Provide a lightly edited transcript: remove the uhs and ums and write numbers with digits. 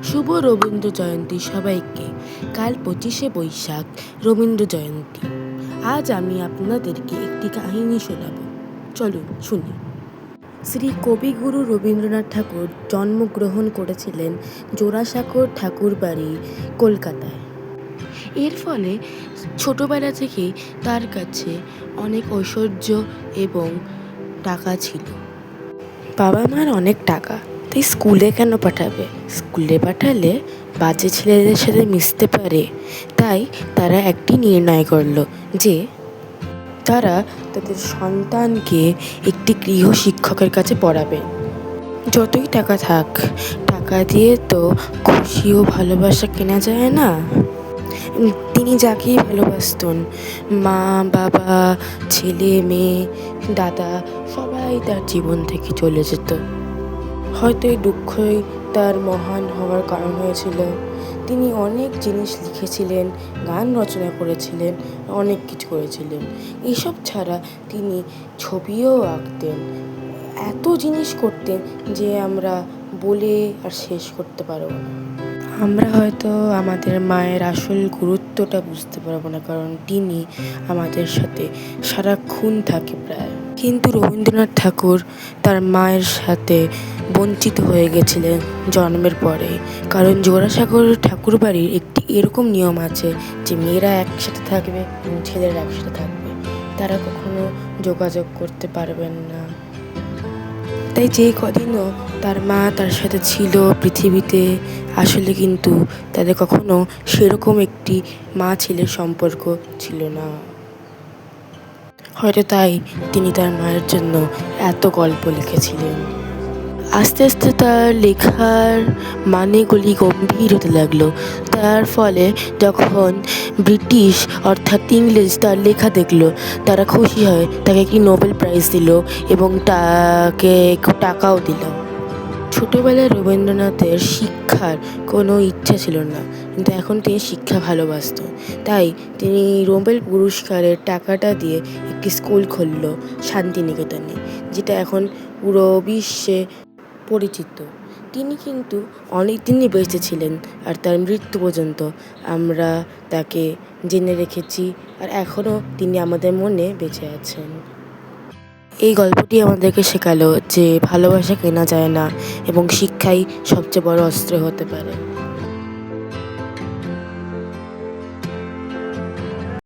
শুভ রবীন্দ্র জয়ন্তী সবাইকে। কাল 25শে বৈশাখ রবীন্দ্র জয়ন্তী। আজ আমি আপনাদেরকে একটি কাহিনী শোনাব। চলুন শুনি। শ্রী কবিগুরু রবীন্দ্রনাথ ঠাকুর জন্মগ্রহণ করেছিলেন জোড়াসাঁকোর ঠাকুরবাড়ি, কলকাতায়। এর ফলে ছোটবেলা থেকেই তার কাছে অনেক ঐশ্বর্য এবং টাকা ছিল। বাবা মার অনেক টাকা, তাই স্কুলে কেন পাঠাবে? স্কুলে পাঠালে বাজে ছেলেদের সাথে মিশতে পারে। তাই তারা একটি নির্ণয় করলো যে তারা তাদের সন্তানকে একটি গৃহশিক্ষকের কাছে পড়াবে। যতই টাকা থাক, টাকা দিয়ে তো খুশি ও ভালোবাসা কেনা যায় না। তিনি যাকেই ভালোবাসতেন, মা, বাবা, ছেলে, মেয়ে, দাদা, সবাই তার জীবন থেকে চলে যেত। হয়তো এই দুঃখই তার মহান হওয়ার কারণ হয়েছিল। তিনি অনেক জিনিস লিখেছিলেন, গান রচনা করেছিলেন, অনেক কিছু করেছিলেন। এসব ছাড়া তিনি ছবিও আঁকতেন, এত জিনিস করতেন যে আমরা বলে আর শেষ করতে পারব না। আমরা হয়তো আমাদের মায়ের আসল গুরুত্বটা বুঝতে পারবো না, কারণ তিনি আমাদের সাথে সারাক্ষণ থাকে প্রায়। কিন্তু রবীন্দ্রনাথ ঠাকুর তার মায়ের সাথে বঞ্চিত হয়ে গেছিলেন জন্মের পরে, কারণ জোড়াসাঁকোর ঠাকুরবাড়ির একটি এরকম নিয়ম আছে যে মেয়েরা একসাথে থাকবে এবং ছেলেরা একসাথে থাকবে, তারা কখনো যোগাযোগ করতে পারবেন না। তাই যে কদিনও তার মা তার সাথে ছিল পৃথিবীতে, আসলে কিন্তু তাদের কখনো সেরকম একটি মা ছেলের সম্পর্ক ছিল না। হয়তো তাই তিনি তার মায়ের জন্য এত গল্প লিখেছিলেন। আস্তে আস্তে তার লেখার মানেগুলি গম্ভীর হতে লাগলো। তার ফলে যখন ব্রিটিশ অর্থাৎ ইংরেজ তার লেখা দেখলো, তারা খুশি হয়, তাকে একটি নোবেল প্রাইজ দিল এবং তাকে একটু টাকাও দিল। ছোটোবেলায় রবীন্দ্রনাথের শিক্ষার কোনো ইচ্ছা ছিল না, কিন্তু এখন তিনি শিক্ষা ভালোবাসতেন। তাই তিনি নোবেল পুরস্কারের টাকাটা দিয়ে একটি স্কুল খুলল শান্তিনিকেতনে, যেটা এখন পুরো বিশ্বে পরিচিত। তিনি কিন্তু অনেক দিনই বেঁচে ছিলেন, আর তার মৃত্যু পর্যন্ত আমরা তাকে জেনে রেখেছি, আর এখনও তিনি আমাদের মনে বেঁচে আছেন। এই গল্পটি আমাদেরকে শেখালো যে ভালোবাসা কেনা যায় না এবং শিক্ষাই সবচেয়ে বড় অস্ত্র হতে পারে।